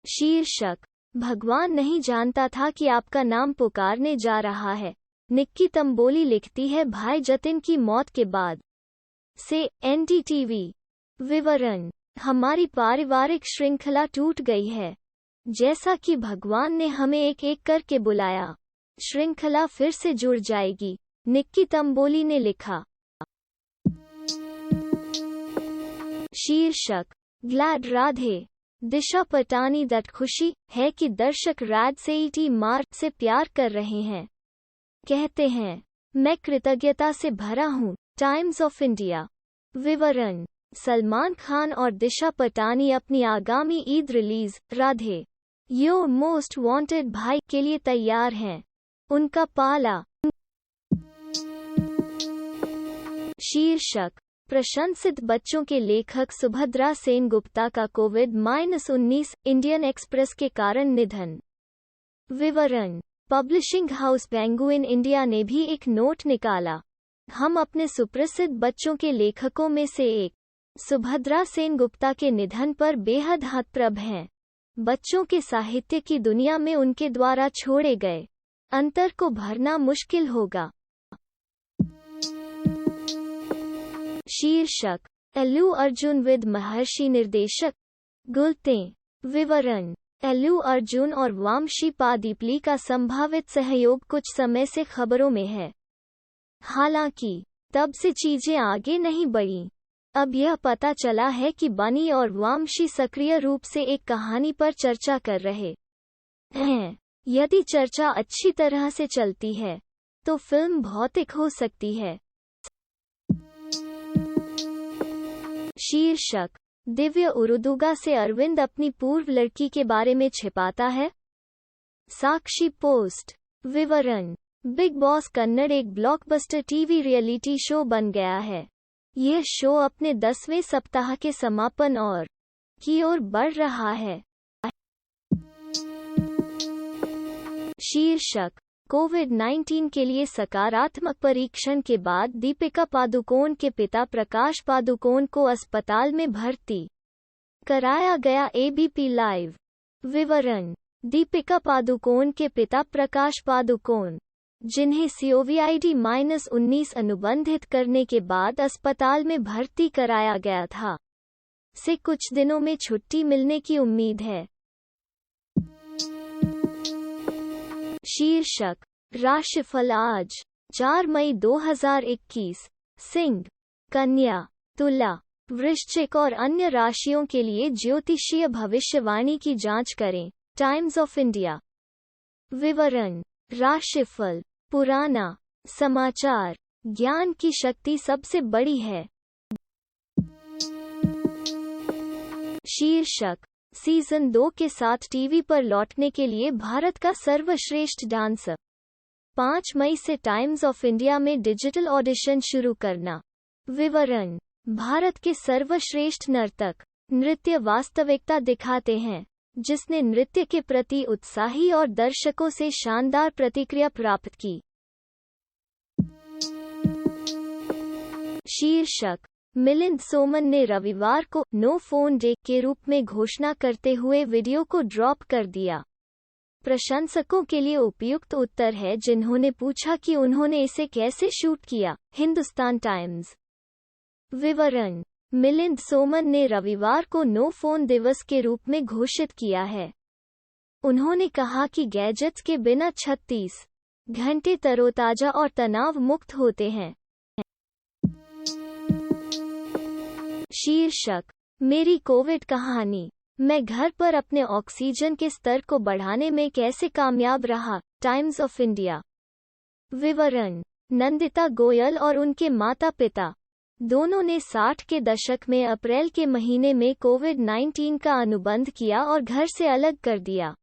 शीर्षक: भगवान नहीं जानता था कि आपका नाम पुकारने जा रहा है। निक्की तंबोली लिखती है, भाई जतिन की मौत के बाद से एनडीटीवी। विवरण: हमारी पारिवारिक श्रृंखला टूट गई है। जैसा कि भगवान ने हमें एक एक करके बुलाया, श्रृंखला फिर से जुड़ जाएगी, निक्की तंबोली ने लिखा। शीर्षक: glad Radhe. Disha Patani that खुशी है कि दर्शक रैड सेईटी मार्च से प्यार कर रहे हैं। कहते हैं, मैं कृतज्ञता से भरा हूँ। Times of India. विवरण: सलमान खान और दिशा पटानी अपनी आगामी Eid release Radhe your most wanted भाई के लिए तैयार हैं। उनका पाला। शीर्षक: प्रशंसित बच्चों के लेखक सुभद्रा सेनगुप्ता का कोविड-19 इंडियन एक्सप्रेस के कारण निधन। विवरण: पब्लिशिंग हाउस पेंगुइन इंडिया ने भी एक नोट निकाला। हम अपने सुप्रसिद्ध बच्चों के लेखकों में से एक सुभद्रा सेनगुप्ता के निधन पर बेहद हतप्रभ हैं। बच्चों के साहित्य की दुनिया में उनके द्वारा छोड़े गए अंतर को भरना मुश्किल होगा। शीर्षक: अल्लू अर्जुन विद महर्षि निर्देशक गुलतें। विवरण: अल्लू अर्जुन और वामशी पादीपली का संभावित सहयोग कुछ समय से खबरों में है। हालांकि तब से चीजें आगे नहीं बढ़ीं। अब यह पता चला है कि बनी और वामशी सक्रिय रूप से एक कहानी पर चर्चा कर रहे हैं। यदि चर्चा अच्छी तरह से चलती है तो फिल्म भौतिक हो सकती है। शीर्षक: दिव्य उरुदुगा से अरविंद अपनी पूर्व लड़की के बारे में छिपाता है। साक्षी पोस्ट। विवरण: बिग बॉस कन्नड़ एक ब्लॉकबस्टर टीवी रियलिटी शो बन गया है। यह शो अपने 10वें सप्ताह के समापन और की ओर बढ़ रहा है। शीर्षक: कोविड-19 के लिए सकारात्मक परीक्षण के बाद दीपिका पादुकोण के पिता प्रकाश पादुकोण को अस्पताल में भर्ती कराया गया। ABP live. विवरण: दीपिका पादुकोण के पिता प्रकाश पादुकोण, जिन्हें कोविड-19 अनुबंधित करने के बाद अस्पताल में भर्ती कराया गया था, से कुछ दिनों में छुट्टी मिलने की उम्मीद है। शीर्षक: राशिफल आज 4 मई 2021। सिंह, कन्या, तुला, वृश्चिक और अन्य राशियों के लिए ज्योतिषीय भविष्यवाणी की जांच करें। Times of India. विवरण: राशिफल पुराना समाचार। ज्ञान की शक्ति सबसे बड़ी है। शीर्षक: सीजन 2 के साथ टीवी पर लौटने के लिए भारत का सर्वश्रेष्ठ डांसर। 5 मई से टाइम्स ऑफ इंडिया में डिजिटल ऑडिशन शुरू करना। विवरण: भारत के सर्वश्रेष्ठ नर्तक नृत्य वास्तविकता दिखाते हैं, जिसने नृत्य के प्रति उत्साही और दर्शकों से शानदार प्रतिक्रिया प्राप्त की। शीर्षक: मिलिंद सोमन ने रविवार को नो फोन डे के रूप में घोषणा करते हुए वीडियो को ड्रॉप कर दिया। प्रशंसकों के लिए उपयुक्त उत्तर है जिन्होंने पूछा कि उन्होंने इसे कैसे शूट किया। हिंदुस्तान टाइम्स। विवरण: मिलिंद सोमन ने रविवार को नो फोन दिवस के रूप में घोषित किया है। उन्होंने कहा कि गैजेट्स के बिना 36 घंटे तरोताजा और तनाव मुक्त होते हैं। शीर्षक: मेरी कोविड कहानी। मैं घर पर अपने ऑक्सीजन के स्तर को बढ़ाने में कैसे कामयाब रहा। Times of India. विवरण: नंदिता गोयल और उनके माता पिता दोनों ने 60 के दशक में अप्रैल के महीने में कोविड-19 का अनुबंध किया और घर से अलग कर दिया।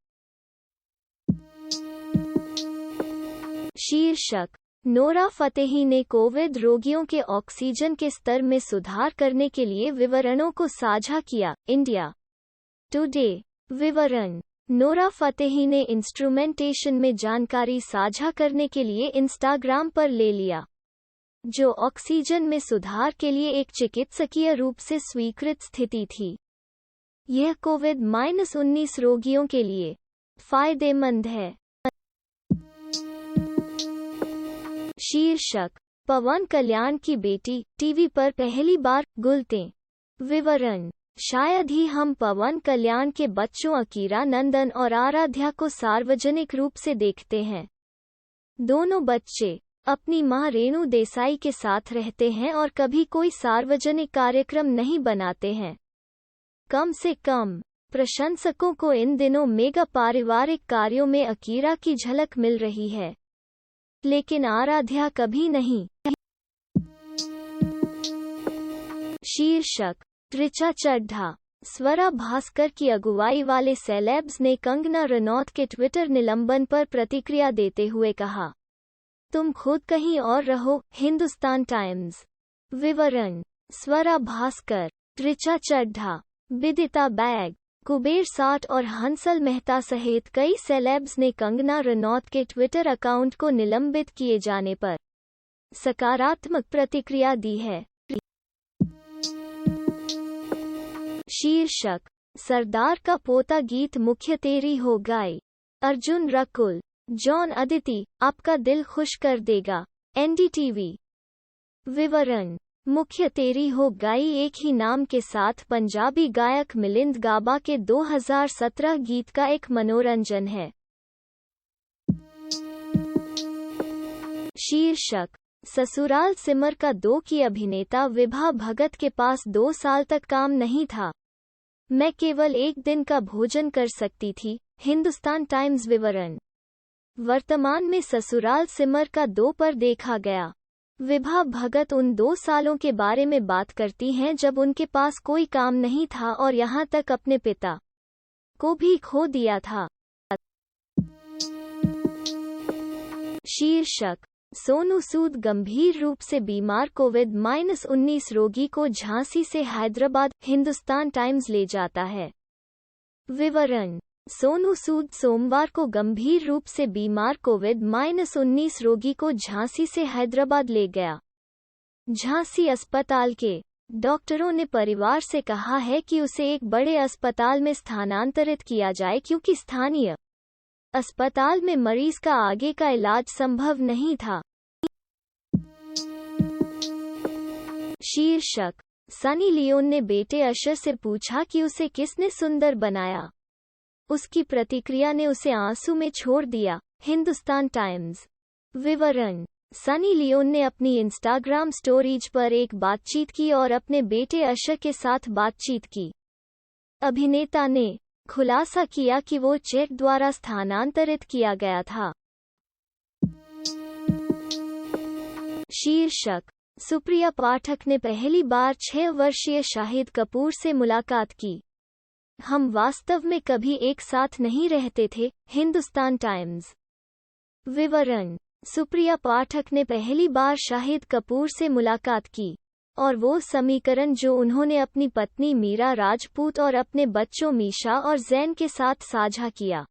शीर्षक: नोरा फतेही ने कोविड रोगियों के ऑक्सीजन के स्तर में सुधार करने के लिए विवरणों को साझा किया। India today. विवरण: नोरा फतेही ने इंस्ट्रूमेंटेशन में जानकारी साझा करने के लिए इंस्टाग्राम पर ले लिया, जो ऑक्सीजन में सुधार के लिए एक चिकित्सकीय रूप से स्वीकृत स्थिति थी। यह कोविड-19 रोगियों के लिए फायदेमंद है। शीर्षक: पवन कल्याण की बेटी टीवी पर पहली बार गुलतें। विवरण: शायद ही हम पवन कल्याण के बच्चों अकीरा नंदन और आराध्या को सार्वजनिक रूप से देखते हैं। दोनों बच्चे अपनी मां रेणु देसाई के साथ रहते हैं और कभी कोई सार्वजनिक कार्यक्रम नहीं बनाते हैं। कम से कम प्रशंसकों को इन दिनों मेगा पारिवारिक कार्यों में अकीरा की झलक मिल रही है, लेकिन आराध्या कभी नहीं। शीर्षक: ऋचा चड्ढा। स्वरा भास्कर की अगुवाई वाले सेलेब्स ने कंगना रनौत के ट्विटर निलंबन पर प्रतिक्रिया देते हुए कहा, तुम खुद कहीं और रहो। हिंदुस्तान टाइम्स। विवरण: स्वरा भास्कर, ऋचा चड्ढा, विदिता बैग, कुबेर साठ और हंसल मेहता सहित कई सेलेब्स ने कंगना रनौत के ट्विटर अकाउंट को निलंबित किए जाने पर सकारात्मक प्रतिक्रिया दी है। शीर्षक: सरदार का पोता गीत मुख्य तेरी हो गाई। अर्जुन रकुल, जॉन अदिति, आपका दिल खुश कर देगा। एनडीटीवी। विवरण: मुख्य तेरी हो गाई एक ही नाम के साथ पंजाबी गायक मिलिंद गाबा के 2017 गीत का एक मनोरंजन है। शीर्षक: ससुराल सिमर का 2 की अभिनेता विभा भगत के पास 2 साल तक काम नहीं था। मैं केवल 1 दिन का भोजन कर सकती थी। हिंदुस्तान टाइम्स। विवरण: वर्तमान में ससुराल सिमर का 2 पर देखा गया। विभा भगत उन 2 सालों के बारे में बात करती हैं जब उनके पास कोई काम नहीं था और यहां तक अपने पिता को भी खो दिया था। शीर्षक: सोनू सूद गंभीर रूप से बीमार कोविड-19 रोगी को झांसी से हैदराबाद। हिंदुस्तान टाइम्स ले जाता है। विवरण: सोनू सूद सोमवार को गंभीर रूप से बीमार कोविड-19 रोगी को झांसी से हैदराबाद ले गया। झांसी अस्पताल के डॉक्टरों ने परिवार से कहा है कि उसे एक बड़े अस्पताल में स्थानांतरित किया जाए क्योंकि स्थानीय अस्पताल में मरीज का आगे का इलाज संभव नहीं था। शीर्षक: सनी लियोन ने बेटे अशर से पूछा कि उसे किसने सुंदर बनाया। उसकी प्रतिक्रिया ने उसे आंसू में छोड़ दिया। हिंदुस्तान टाइम्स। विवरण: सनी लियोन ने अपनी इंस्टाग्राम स्टोरीज पर एक बातचीत की और अपने बेटे अशर के साथ बातचीत की। अभिनेता ने खुलासा किया कि वो चेक द्वारा स्थानांतरित किया गया था। शीर्षक: सुप्रिया पाठक ने पहली बार 6 वर्षीय शाहिद कपूर से मुलाकात की। हम वास्तव में कभी एक साथ नहीं रहते थे। हिंदुस्तान टाइम्स। विवरण: सुप्रिया पाठक ने पहली बार शाहिद कपूर से मुलाकात की और वो समीकरण जो उन्होंने अपनी पत्नी मीरा राजपूत और अपने बच्चों मीशा और जैन के साथ साझा किया।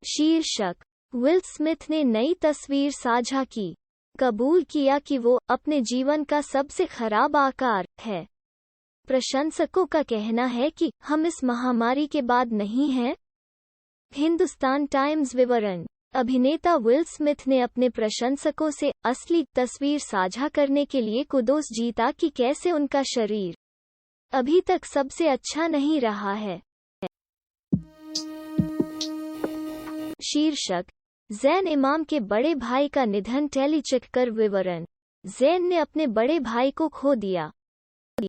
शीर्षक: विल स्मिथ ने नई तस्वीर साझा की। कबूल किया कि वो अपने जीवन का सबसे खराब आकार है। प्रशंसकों का कहना है कि हम इस महामारी के बाद नहीं हैं। हिंदुस्तान टाइम्स। विवरण: अभिनेता विल स्मिथ ने अपने प्रशंसकों से असली तस्वीर साझा करने के लिए कुदोस जीता कि कैसे उनका शरीर अभी तक सबसे अच्छा नहीं रहा है। शीर्षक: जैन इमाम के बड़े भाई का निधन टेलीचेक कर। विवरण: जैन ने अपने बड़े भाई को खो दिया।